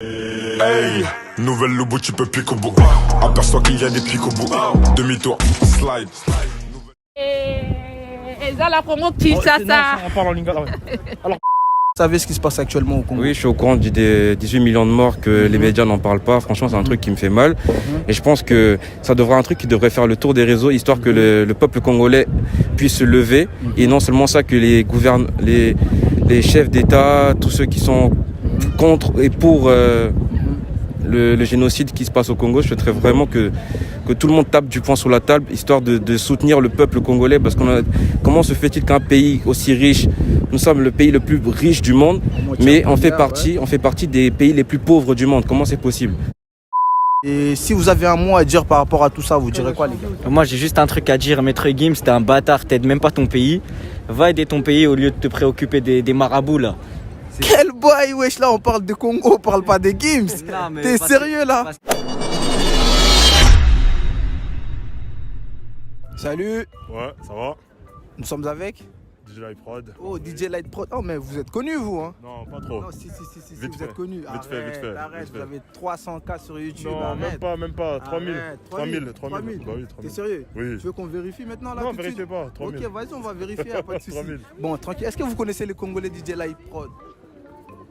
Hey, nouvelle Lobo, tu peux piquer au bout. Aperçois qu'il y a des pics au bout. Demi-tour, slide. Et ça, la promo Kinshasa. On parle en lingala. Alors, Vous savez ce qui se passe actuellement au Congo? Oui, je suis au courant des 18 millions de morts que les médias n'en parlent pas. Franchement, c'est un truc qui me fait mal. Et je pense que ça devrait un truc qui devrait faire le tour des réseaux, histoire que le peuple congolais puisse se lever. Et non seulement ça, que les chefs d'État, tous ceux qui sont contre et pour le génocide qui se passe au Congo, je souhaiterais vraiment que tout le monde tape du poing sur la table, histoire de soutenir le peuple congolais. Parce comment se fait-il qu'un pays aussi riche, nous sommes le pays le plus riche du monde, mais on fait partie des pays les plus pauvres du monde. Comment c'est possible? Et si vous avez un mot à dire par rapport à tout ça, vous direz quoi, les gars? Moi j'ai juste un truc à dire, Maître Gims, t'es un bâtard, t'aides même pas ton pays. Va aider ton pays au lieu de te préoccuper des marabouts là. Quel boy, wesh, là on parle de Congo, on parle pas des Gims. T'es sérieux là? Salut, ouais, ça va. nous sommes avec DJ Live Prod. Oh, DJ Light Prod. Oh, mais vous êtes connu, vous, hein? Non, pas trop. Non, si, Vite vous fait. êtes connu. Vite Arrête, fait. arrête, vous avez 300K sur YouTube. Non, arrête. même pas. 3000. Arrête, 3000. 3000. Bah oui, 3000. T'es sérieux? Oui. Tu veux qu'on vérifie maintenant là? Non, tout de vérifiez suite pas. 3000. Ok, vas-y, on va vérifier, y'a pas de soucis. 3000. Bon, tranquille. Est-ce que vous connaissez les Congolais DJ Light Prod?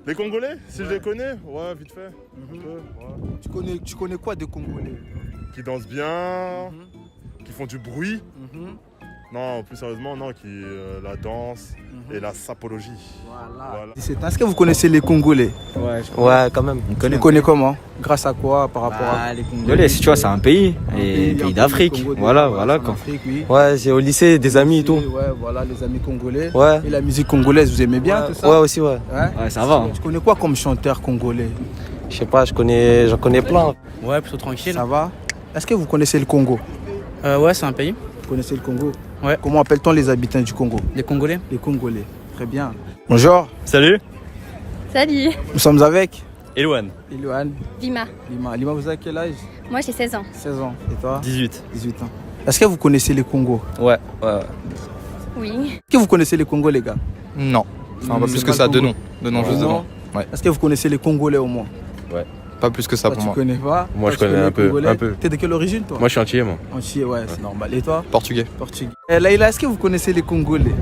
Les Congolais, si je Ouais. les connais, ouais, vite fait. Un peu, ouais. Tu connais quoi des Congolais? Qui dansent bien, qui font du bruit. Non, plus sérieusement, non, qui la danse et la sapologie. Voilà. Est-ce que vous connaissez les Congolais? Ouais, quand même. Vous connaissez comment? Grâce à quoi par rapport à Les Congolais, si tu vois, c'est un pays. Et pays d'Afrique. Voilà quoi. Afrique, oui. Ouais, j'ai au lycée des amis et tout. Ouais, voilà, les amis congolais. Ouais. Et la musique congolaise, vous aimez bien tout ça? Ouais, aussi, ouais. Ouais, ça va. Hein. Tu connais quoi comme chanteur congolais? Je sais pas, j'en connais plein. Ouais, plutôt tranquille. Ça va? Est-ce que vous connaissez le Congo? Ouais, c'est un pays. Vous connaissez le Congo? Ouais. Comment appelle-t-on les habitants du Congo? Les Congolais. Les Congolais. Très bien. Bonjour, Salut, Salut, nous sommes avec Elouane, Iloane. Lima. Lima, vous avez quel âge? Moi j'ai 16 ans. 16 ans. Et toi? 18. 18 ans. Est-ce que vous connaissez les Congos? Ouais. Oui. Est-ce que vous connaissez les Congos, les gars? Non, enfin, pas C'est plus pas que ça, le de Congo. nom. De nom, juste de nom. Ouais. Est-ce que vous connaissez les Congolais au moins? Pas plus que ça Toi, pour tu moi. connais pas? Moi, Toi, je tu connais les Congolais? un peu. T'es de quelle origine, toi? Moi, je suis entier, moi. Entier, ouais, c'est normal. Et toi? Portugais. Portugais. Laïla, est-ce que vous connaissez les Congolais?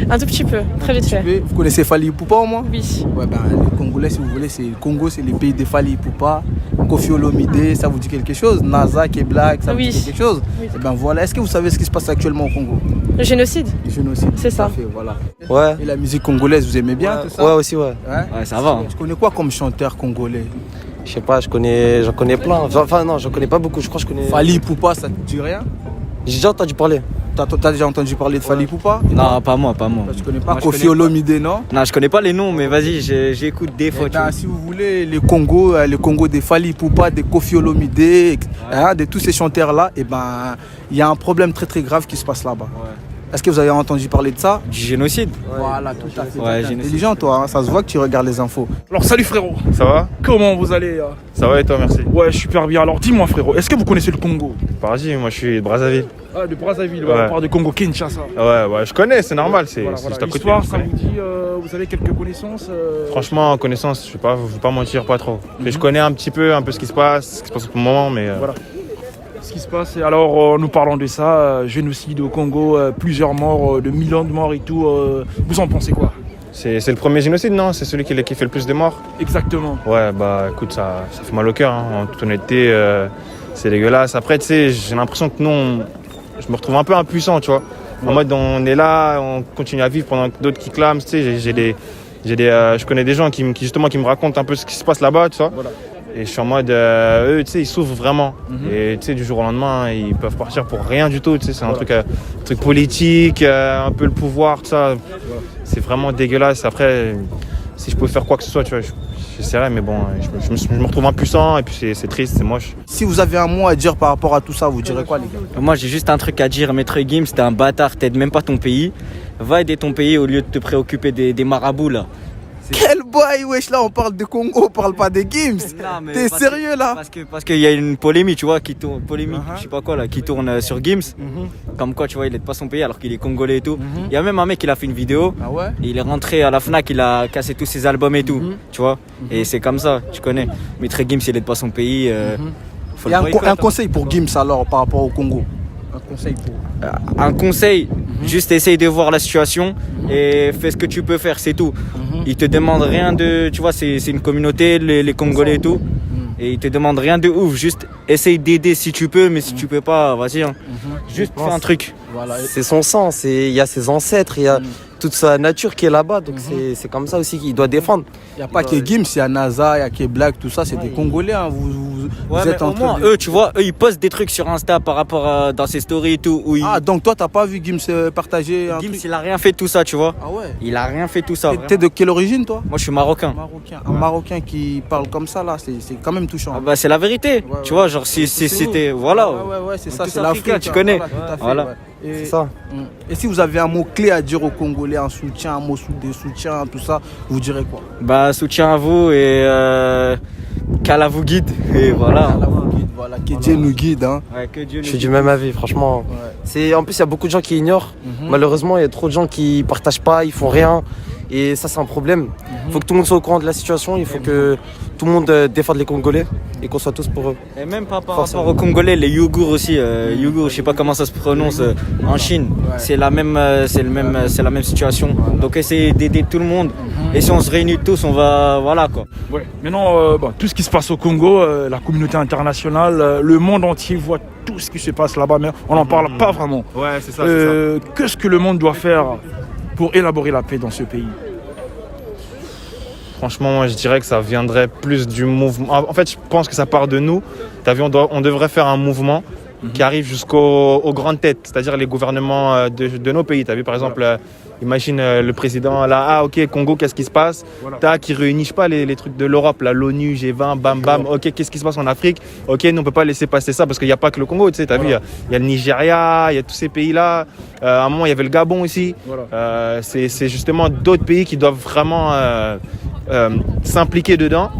Un tout petit peu, très vite fait. Vous connaissez Fally Ipupa au moins? Oui. Ouais, ben les Congolais, si vous voulez, c'est le Congo, c'est les pays de Fally Ipupa, Koffi Olomide, ça vous dit quelque chose? NASA, Black, ça vous Oui. dit quelque chose? Oui. Et ben voilà, est-ce que vous savez ce qui se passe actuellement au Congo? Le génocide. Le génocide. C'est ça. Tout à fait, voilà. Ouais. Et la musique congolaise, vous aimez bien tout ça? Ouais, aussi, ouais. Ouais, Ouais, ça va. Hein. Tu connais quoi comme chanteur congolais? Je sais pas, j'en connais plein. Enfin, non, j'en connais pas beaucoup. Je crois que je connais. Fally Ipupa, ça te dit rien? J'ai déjà entendu parler. T'as déjà entendu parler de Fally Ipupa? Non, pas moi. Toi, tu connais pas Moi, je Koffi connais pas. Olomide, non? Non, je connais pas les noms, mais vas-y, j'écoute des fois. Eh ben, si vous voulez, le Congo des Fally Ipupa, des Koffi Olomide, hein, de tous ces chanteurs-là, et ben, il y a un problème très très grave qui se passe là-bas. Est-ce que vous avez entendu parler de ça? Du génocide. Voilà, tout à fait. Ouais, T'es génocide. intelligent, toi, hein, ça se voit que tu regardes les infos. Alors, salut frérot. Ça va? Comment vous allez? Ça va et toi, merci. Ouais, super bien. Alors, dis-moi frérot, est-ce que vous connaissez le Congo? Paradis, moi je suis de Brazzaville. Ah, de Brazzaville, Ouais. on parle de Congo Kinshasa. Ouais, je connais, c'est normal, c'est Voilà, juste à côté. L'histoire, je ça connais. vous dit, vous avez quelques connaissances Franchement, en connaissance, je vais pas mentir, pas trop. Mais je connais un peu ce qui se passe pour le moment, mais Voilà. Ce qui se passe, et alors nous parlons de ça, génocide au Congo, plusieurs morts, de millions de morts et tout. Vous en pensez quoi? c'est le premier génocide, non? C'est celui qui fait le plus de morts? Exactement. Ouais, bah écoute, ça fait mal au cœur, hein, en toute honnêteté, c'est dégueulasse. Après, tu sais, j'ai l'impression que nous, je me retrouve un peu impuissant, tu vois. En mode, on est là, on continue à vivre pendant que d'autres qui clament, tu sais, je connais des gens qui me racontent un peu ce qui se passe là-bas, tu vois. Voilà. Et je suis en mode, eux, tu sais, ils souffrent vraiment. Et tu sais, du jour au lendemain, ils peuvent partir pour rien du tout, tu sais, c'est un truc politique, un peu le pouvoir, tout ça. C'est vraiment dégueulasse. Après, si je pouvais faire quoi que ce soit, tu vois, j'essaierais, mais bon, je me retrouve impuissant et puis c'est triste, c'est moche. Si vous avez un mot à dire par rapport à tout ça, vous direz quoi, les gars? Moi j'ai juste un truc à dire, Maître Gims, t'es un bâtard, t'aides même pas ton pays. Va aider ton pays au lieu de te préoccuper des marabouts là. Quel boy, wesh, là on parle de Congo, on parle pas des Gims. T'es sérieux là? Parce qu'il y a une polémique, tu vois, qui tourne, je sais pas quoi là, qui tourne sur Gims. Comme quoi, tu vois, il est de pas son pays alors qu'il est congolais et tout. Il y a même un mec qui a fait une vidéo. Ah ouais? Et il est rentré à la Fnac, il a cassé tous ses albums et tout, tu vois. Et c'est comme ça, tu connais. Mais très Gims, il est de pas son pays. Faut Il y a le boycotter. un conseil pour Gims alors par rapport au Congo. Un conseil, juste essaye de voir la situation et fais ce que tu peux faire, c'est tout. Ils te demandent rien de, tu vois, c'est une communauté, les Congolais et tout. Et ils te demandent rien de ouf, juste essaye d'aider si tu peux, mais si tu peux pas, vas-y. Juste fais un truc. Voilà. C'est son sang, il y a ses ancêtres, il y a toute sa nature qui est là-bas, donc c'est comme ça aussi qu'il doit défendre. Il n'y a pas que Gims, il y a NASA, il y a que Black, tout ça, c'est des Congolais. Hein. Vous êtes en train de... eux, tu vois, eux, ils postent des trucs sur Insta par rapport à dans ses stories et tout. Où Ah, donc toi, t'as pas vu Gims partager un Gims, truc? il a rien fait de tout ça, tu vois. Ah ouais? Il a rien fait de tout ça. T'es de quelle origine, toi? Moi, je suis marocain. Un Marocain qui parle comme ça, là, c'est quand même touchant. Ah bah, c'est la vérité. Tu vois, genre, si c'était. Voilà. Ouais, c'est ça, Tous c'est africains, l'Afrique. tu connais. Voilà, tout à fait, Voilà. ouais. C'est ça. Et si vous avez un mot clé à dire aux Congolais, un soutien, un mot de soutien, tout ça, vous direz quoi? Bah, soutien à vous et qu'Allah vous guide. Et voilà. Voilà, que Dieu nous guide. Hein. Ouais, que Dieu Je suis du même avis, franchement. Ouais. En plus, il y a beaucoup de gens qui ignorent. Malheureusement, il y a trop de gens qui partagent pas, ils font rien. Et ça, c'est un problème. Il faut que tout le monde soit au courant de la situation. Il faut que tout le monde défende les Congolais et qu'on soit tous pour eux. Et même par rapport aux Congolais, les Ouïghours aussi. Ouïghours, je sais pas comment ça se prononce en Chine. C'est la même situation. Donc essayez d'aider tout le monde. Et si on se réunit tous, on va, voilà quoi. Ouais. Maintenant, tout ce qui se passe au Congo, la communauté internationale, le monde entier voit tout ce qui se passe là-bas, mais on n'en parle pas vraiment. Ouais, c'est ça. Qu'est-ce que le monde doit faire pour élaborer la paix dans ce pays? Franchement, moi, je dirais que ça viendrait plus du mouvement. En fait, je pense que ça part de nous. T'as vu, on devrait faire un mouvement qui arrive jusqu'aux grandes têtes, c'est-à-dire les gouvernements de nos pays. T'as vu, par exemple, imagine le président là, ah ok, Congo, qu'est-ce qui se passe? Qui réunit pas les trucs de l'Europe, l'ONU, G20, bam bam, ok, qu'est-ce qui se passe en Afrique? Ok, nous on peut pas laisser passer ça parce qu'il n'y a pas que le Congo, tu sais, t'as vu, il y a le Nigeria, il y a tous ces pays-là. À un moment, il y avait le Gabon aussi. C'est justement d'autres pays qui doivent vraiment s'impliquer dedans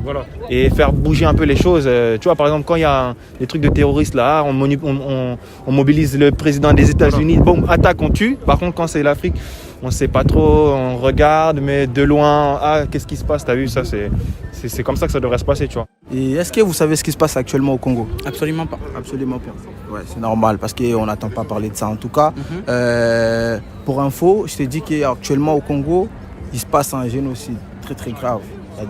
et faire bouger un peu les choses. Tu vois, par exemple, quand il y a des trucs de terroristes là, on mobilise le président des États-Unis. Bon, attaque, on tue. Par contre, quand c'est l'Afrique, on sait pas trop, on regarde, mais de loin, ah, qu'est-ce qui se passe? T'as vu, ça, c'est comme ça que ça devrait se passer, tu vois. Et est-ce que vous savez ce qui se passe actuellement au Congo? Absolument pas. Absolument pas. Ouais, c'est normal parce qu'on n'entend pas parler de ça en tout cas. Pour info, je t'ai dit qu'actuellement au Congo, il se passe un génocide très très grave.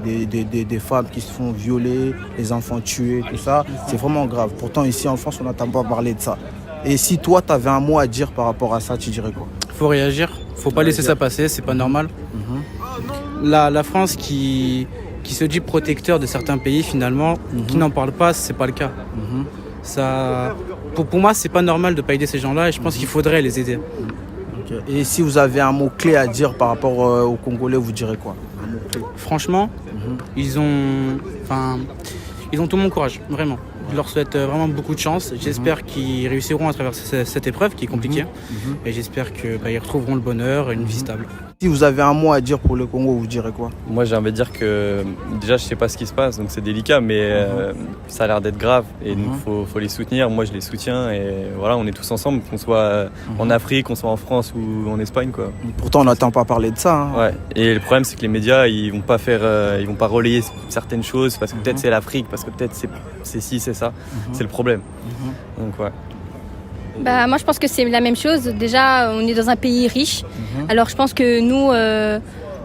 Il y a des femmes qui se font violer, les enfants tués, tout ça. C'est vraiment grave. Pourtant ici en France, on n'entend pas parler de ça. Et si toi, tu avais un mot à dire par rapport à ça, tu dirais quoi? Faut réagir. Faut pas laisser ça passer. C'est pas normal. La France qui se dit protecteur de certains pays finalement, qui n'en parle pas, c'est pas le cas. Ça, pour moi, c'est pas normal de pas aider ces gens-là et je pense qu'il faudrait les aider. Et si vous avez un mot clé à dire par rapport aux Congolais, vous direz quoi? Franchement, ils ont tout mon courage, vraiment. Je leur souhaite vraiment beaucoup de chance. J'espère qu'ils réussiront à traverser cette épreuve qui est compliquée. Et j'espère qu'ils retrouveront le bonheur et une vie stable. Si vous avez un mot à dire pour le Congo, vous direz quoi? Moi, j'ai envie de dire que déjà, je sais pas ce qui se passe, donc c'est délicat, mais ça a l'air d'être grave et donc faut les soutenir. Moi, je les soutiens et voilà, on est tous ensemble, qu'on soit en Afrique, qu'on soit en France ou en Espagne, quoi. Pourtant, on n'entend pas parler de ça. Hein. Ouais. Et le problème, c'est que les médias, ils vont pas relayer certaines choses parce que peut-être c'est l'Afrique, parce que peut-être c'est ci, c'est ça. C'est le problème. Donc ouais. Bah, moi, je pense que c'est la même chose. Déjà, on est dans un pays riche. Alors, je pense que nous,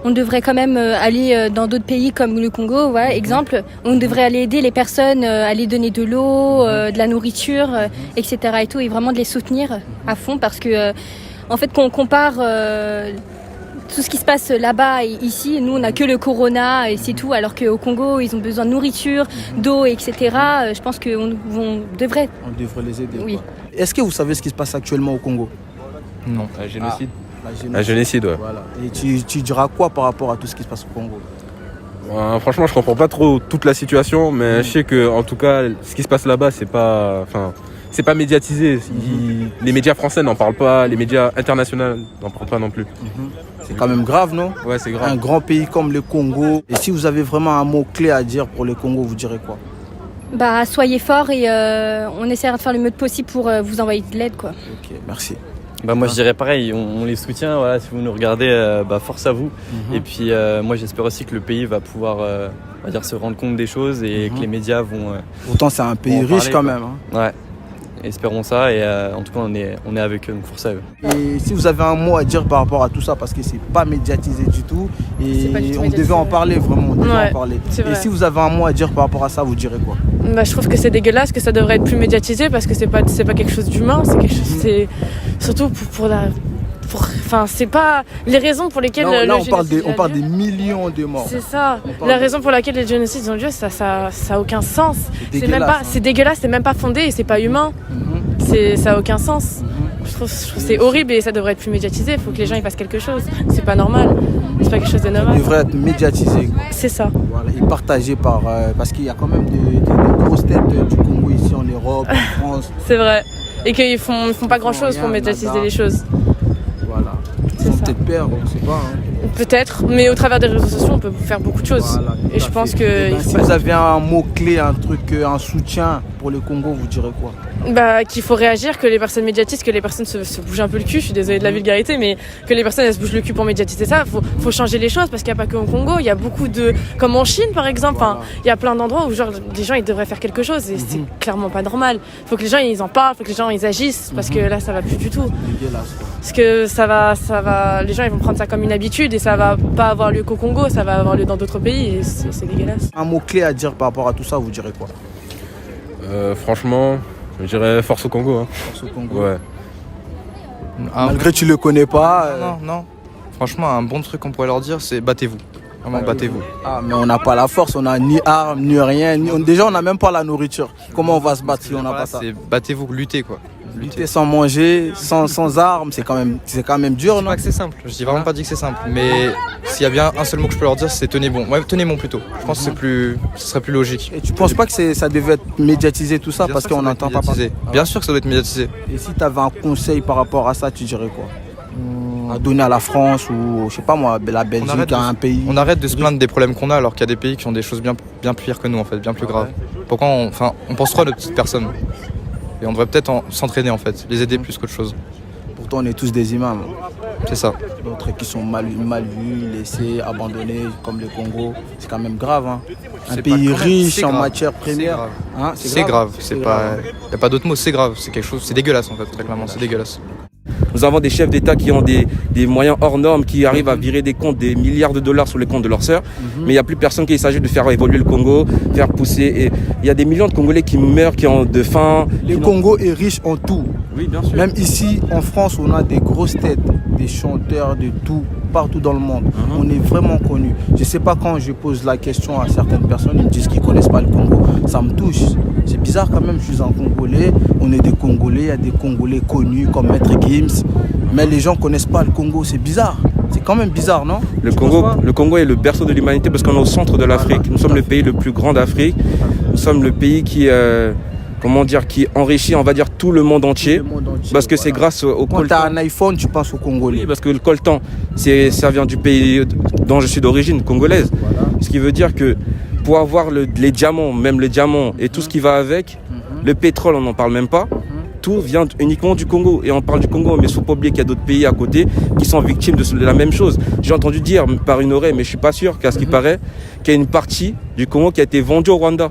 on devrait quand même aller dans d'autres pays comme le Congo, voilà, exemple. On devrait aller aider les personnes, aller donner de l'eau, de la nourriture, etc. et tout, et vraiment de les soutenir à fond parce que, en fait, qu'on compare tout ce qui se passe là-bas et ici, nous, on n'a que le corona et c'est tout, alors qu'au Congo, ils ont besoin de nourriture, d'eau, etc. Je pense qu'on devrait. On devrait les aider. Oui. Quoi. Est-ce que vous savez ce qui se passe actuellement au Congo? Non. Un génocide. Un génocide, ouais. Voilà. Et tu diras quoi par rapport à tout ce qui se passe au Congo? Franchement, je comprends pas trop toute la situation, mais je sais que, en tout cas, ce qui se passe là-bas, c'est pas médiatisé. Les médias français n'en parlent pas, les médias internationaux n'en parlent pas non plus. C'est quand même grave, non? Ouais, c'est grave. Un grand pays comme le Congo. Et si vous avez vraiment un mot clé à dire pour le Congo, vous direz quoi? Bah, soyez forts et on essaiera de faire le mieux possible pour vous envoyer de l'aide, quoi. Ok, merci. Bah moi je dirais pareil, on les soutient, voilà, si vous nous regardez, force à vous. Et puis moi j'espère aussi que le pays va pouvoir on va dire, se rendre compte des choses et que les médias vont... Pourtant c'est un pays riche quand même. Hein. Ouais, espérons ça et en tout cas on est avec eux, donc force à eux. Et si vous avez un mot à dire par rapport à tout ça, parce que c'est pas médiatisé du tout, et on devait en parler vraiment, on devait en parler. Et si vous avez un mot à dire par rapport à ça, vous direz quoi? Bah, je trouve que c'est dégueulasse, que ça devrait être plus médiatisé parce que c'est pas quelque chose d'humain, c'est quelque chose, c'est surtout enfin, c'est pas les raisons pour lesquelles là, on parle des millions de morts. C'est ça. La raison pour laquelle les génocides ont lieu, ça a aucun sens. C'est même pas, c'est dégueulasse, c'est même pas fondé et c'est pas humain. Ça a aucun sens. Je trouve que c'est horrible et ça devrait être plus médiatisé. Il faut que les gens y fassent quelque chose. C'est pas normal. C'est pas quelque chose de normal. Ça devrait être médiatisé. C'est ça. Voilà, et partagé parce qu'il y a quand même des grosses têtes du Congo ici en Europe, en France. C'est vrai. Et qu'ils font pas grand chose pour médiatiser les choses. Voilà. Ils vont peut-être perdre, on sait pas. Hein. Peut-être, mais au travers des réseaux sociaux, on peut faire beaucoup de choses. Voilà, et je pense que... si vous avez un mot-clé, un truc, un soutien pour le Congo, vous direz quoi? Qu'il faut réagir, que les personnes médiatisent, que les personnes se bougent un peu le cul, je suis désolée de la vulgarité, mais que les personnes elles se bougent le cul pour médiatiser ça. Faut changer les choses parce qu'il n'y a pas que au Congo, il y a beaucoup de... Comme en Chine par exemple, voilà. Il y a plein d'endroits où genre, les gens ils devraient faire quelque chose et c'est clairement pas normal. Il faut que les gens ils en parlent, il faut que les gens ils agissent parce que là ça va plus du tout. Parce que ça va, les gens ils vont prendre ça comme une habitude et ça va pas avoir lieu qu'au Congo, ça va avoir lieu dans d'autres pays et c'est dégueulasse. Un mot-clé à dire par rapport à tout ça, vous direz quoi? Franchement, je dirais force au Congo. Hein. Force au Congo. Ouais. Malgré que tu le connais pas. Non. Franchement, un bon truc qu'on pourrait leur dire, c'est battez-vous. Vraiment, battez-vous. Ah, mais on n'a pas la force, on n'a ni armes, ni rien. Déjà, on n'a même pas la nourriture. Comment on va se battre si on n'a pas ça? C'est battez-vous, luttez quoi. Lutter sans manger, sans armes, c'est quand même dur, non? Je dis pas que c'est simple, je dis vraiment pas dit que c'est simple, mais s'il y a bien un seul mot que je peux leur dire, c'est tenez bon. Ouais, tenez bon plutôt. Je pense que ce serait plus logique. Et tu penses pas que ça devait être médiatisé tout ça, parce qu'on n'entend pas parler? Bien sûr que ça doit être médiatisé. Et si tu avais un conseil par rapport à ça, tu dirais quoi? À donner à la France ou je sais pas moi, la Belgique, à un pays. On arrête de se plaindre des problèmes qu'on a alors qu'il y a des pays qui ont des choses bien pires que nous en fait, bien plus graves. Pourquoi on pense trop à nos petites personnes? Et on devrait peut-être s'entraîner en fait, les aider plus qu'autre chose. Pourtant on est tous des imams. C'est ça. D'autres qui sont mal vus, laissés, abandonnés, comme le Congo. C'est quand même grave. Hein. Un pays riche en matières premières. C'est grave. Il n'y a pas d'autre mot, c'est grave. C'est quelque chose, c'est dégueulasse en fait, très clairement, c'est dégueulasse. Nous avons des chefs d'État qui ont des moyens hors normes, qui arrivent à virer des comptes, des milliards de dollars sur les comptes de leurs sœurs. Mais il n'y a plus personne qui s'agit de faire évoluer le Congo, faire pousser. Et il y a des millions de Congolais qui meurent, qui ont de faim. Le Congo est riche en tout. Oui, bien sûr. Même ici, en France, on a des grosses têtes, des chanteurs, de tout, partout dans le monde. On est vraiment connus. Je ne sais pas quand je pose la question à certaines personnes, ils me disent qu'ils ne connaissent pas le Congo. Ça me touche. C'est bizarre quand même, je suis un Congolais, on est des Congolais, il y a des Congolais connus comme Maître Gims, mais les gens ne connaissent pas le Congo, c'est bizarre. C'est quand même bizarre, non? Le Congo est le berceau de l'humanité parce qu'on est au centre de l'Afrique. Nous sommes le pays le plus grand d'Afrique. Nous sommes le pays qui enrichit, on va dire, tout le monde entier. Parce que c'est grâce au coltan. Quand tu as un iPhone, tu penses aux Congolais. Oui, parce que le coltan, ça vient du pays dont je suis d'origine, congolaise. Voilà. Ce qui veut dire que pour avoir les diamants, même les diamants et tout ce qui va avec, le pétrole, on n'en parle même pas. Tout vient uniquement du Congo. Et on parle du Congo, mais il ne faut pas oublier qu'il y a d'autres pays à côté qui sont victimes de la même chose. J'ai entendu dire par une oreille, mais je ne suis pas sûr, qu'à ce qui paraît, qu'il y a une partie du Congo qui a été vendue au Rwanda.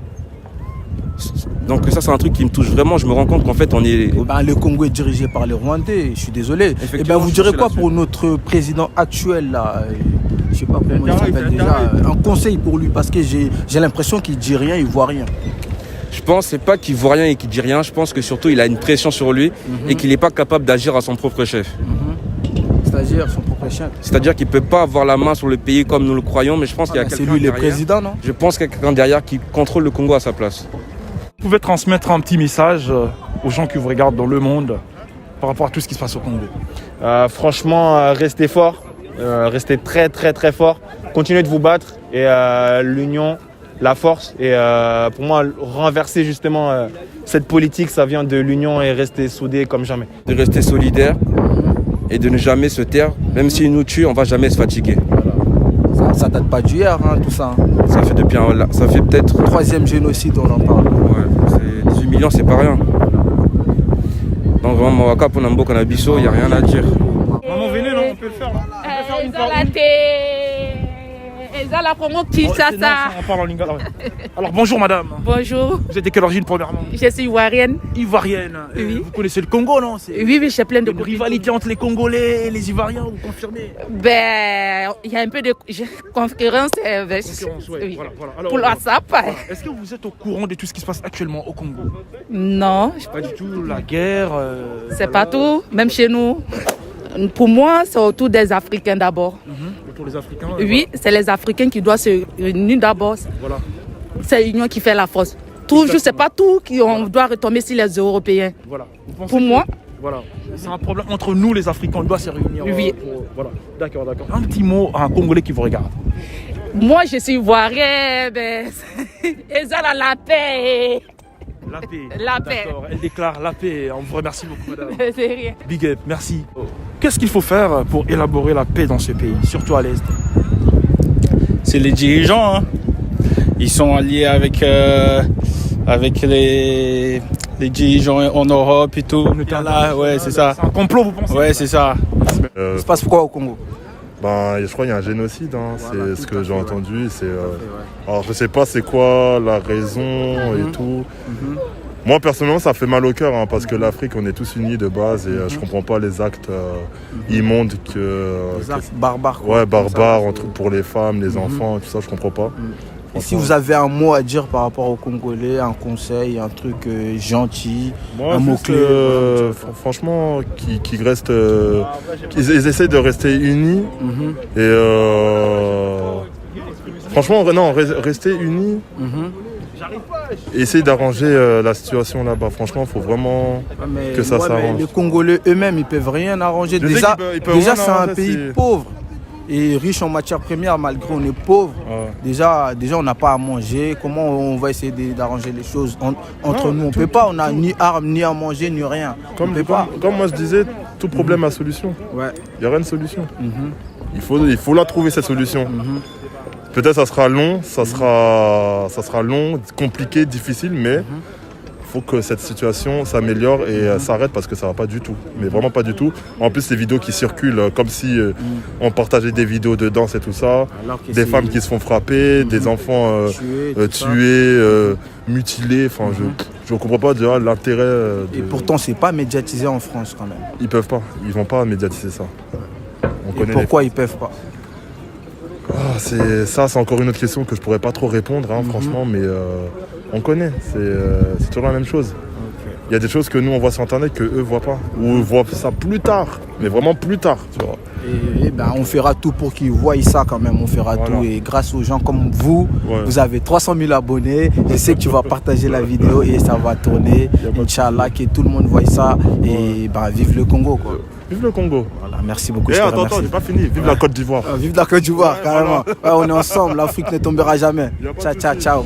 Donc ça c'est un truc qui me touche vraiment, je me rends compte qu'en fait on est... le Congo est dirigé par les Rwandais, je suis désolé. Vous direz quoi pour notre président actuel là? Je sais pas comment il s'appelle déjà. Un conseil pour lui parce que j'ai l'impression qu'il dit rien, il voit rien. Je pense c'est pas qu'il voit rien et qu'il dit rien, je pense que surtout il a une pression sur lui et qu'il n'est pas capable d'agir à son propre chef. C'est-à-dire son propre chef. C'est-à-dire qu'il ne peut pas avoir la main sur le pays comme nous le croyons, mais je pense qu'il y a quelqu'un derrière. C'est lui le président, non? Je pense qu'il y a quelqu'un derrière qui contrôle le Congo à sa place. Vous pouvez transmettre un petit message aux gens qui vous regardent dans le monde par rapport à tout ce qui se passe au Congo? Franchement, restez fort, restez très très très fort, continuez de vous battre et l'union, la force et pour moi renverser justement cette politique, ça vient de l'union et rester soudés comme jamais. De rester solidaire et de ne jamais se taire. Même s'ils nous tuent, on va jamais se fatiguer. Ça date pas d'hier, hein, tout ça. Ça fait depuis ça fait peut-être... 3e génocide, on en parle. Ouais, 18 millions, c'est pas rien. Donc vraiment, Mawaka, Ponambo, Kanabiso, il n'y a rien à dire. Maman, venez, non, on peut le faire. Là. On peut faire une fois. On parle en lingala. Alors bonjour madame. Bonjour. Vous êtes de quelle origine premièrement? Je suis ivoirienne. Ivoirienne. Oui. Vous connaissez le Congo, non? Oui, j'ai plein de une rivalité entre les Congolais et les Ivoiriens, vous confirmez? Ben, il y a un peu de concurrence. Oui. Voilà. Alors, pour le WhatsApp. Voilà. Est-ce que vous êtes au courant de tout ce qui se passe actuellement au Congo? Non. Pas du tout, la guerre. C'est partout, même chez nous. Pour moi, c'est autour des Africains d'abord. Autour des Africains? Oui, c'est les Africains qui doivent se réunir d'abord. Voilà. C'est l'union qui fait la force. Toujours, c'est pas tout qu'on doit retomber sur les Européens. Voilà. Pour moi. Voilà. C'est un problème entre nous, les Africains, on doit se réunir. Oui. Voilà. D'accord. Un petit mot à un Congolais qui vous regarde. Moi, je suis ivoirienne. Ils ont la paix. La paix. La paix. D'accord, elle déclare la paix. On vous remercie beaucoup, madame. C'est rien. Big up, merci. Qu'est-ce qu'il faut faire pour élaborer la paix dans ce pays, surtout à l'Est? C'est les dirigeants. Hein. Ils sont alliés avec les dirigeants en Europe et tout. Là, ouais, c'est ça. C'est un complot, vous pensez? Ouais, c'est ça. Ça se passe pourquoi au Congo? Je crois qu'il y a un génocide, hein. C'est ce que j'ai entendu. Alors je sais pas c'est quoi la raison et tout. Moi personnellement ça fait mal au cœur hein, parce que l'Afrique on est tous unis de base et je comprends pas les actes immondes les actes barbares. Ouais, barbares pour les femmes, les enfants, tout ça je comprends pas. Et si vous avez un mot à dire par rapport aux Congolais, un conseil, un truc gentil, moi, un mot-clé franchement, qu'ils restent. Ils essayent de rester unis. Et franchement, non, rester unis. Et essayer d'arranger la situation là-bas. Franchement, il faut vraiment que ça s'arrange. Les Congolais eux-mêmes, ils peuvent rien arranger. Déjà, c'est un pays pauvre. Et riche en matières premières, malgré on est pauvre. Déjà on n'a pas à manger. Comment on va essayer d'arranger les choses entre nous? On ne peut pas, on n'a ni armes, ni à manger, ni rien. Comme moi je disais, tout problème a solution. Il n'y a rien de solution. Il faut la trouver cette solution. Peut-être ça sera long, ça sera long, compliqué, difficile, mais il faut que cette situation s'améliore et s'arrête parce que ça va pas du tout. Mais vraiment pas du tout. En plus, les vidéos qui circulent, comme si on partageait des vidéos de danse et tout ça. Des femmes qui se font frapper, des enfants tués, mutilés. Enfin, je comprends pas déjà l'intérêt. Et pourtant, c'est pas médiatisé en France quand même. Ils peuvent pas. Ils vont pas médiatiser ça. Et pourquoi ils peuvent pas? C'est encore une autre question que je pourrais pas trop répondre, hein, franchement, mais on connaît, c'est toujours la même chose. Il y a des choses que nous on voit sur internet que eux voient pas, ou voient ça plus tard, mais vraiment plus tard, tu vois. Et on fera tout pour qu'ils voient ça quand même, on fera tout. Et grâce aux gens comme vous, vous avez 300 000 abonnés, je sais que tu vas partager la vidéo et ça va tourner. Inch'Allah, que tout le monde voit ça et vive le Congo quoi. Vive le Congo. Voilà, merci beaucoup. Attends, j'ai pas fini. Vive la Côte d'Ivoire. Vive la Côte d'Ivoire, carrément. On est ensemble, l'Afrique ne tombera jamais. Ciao.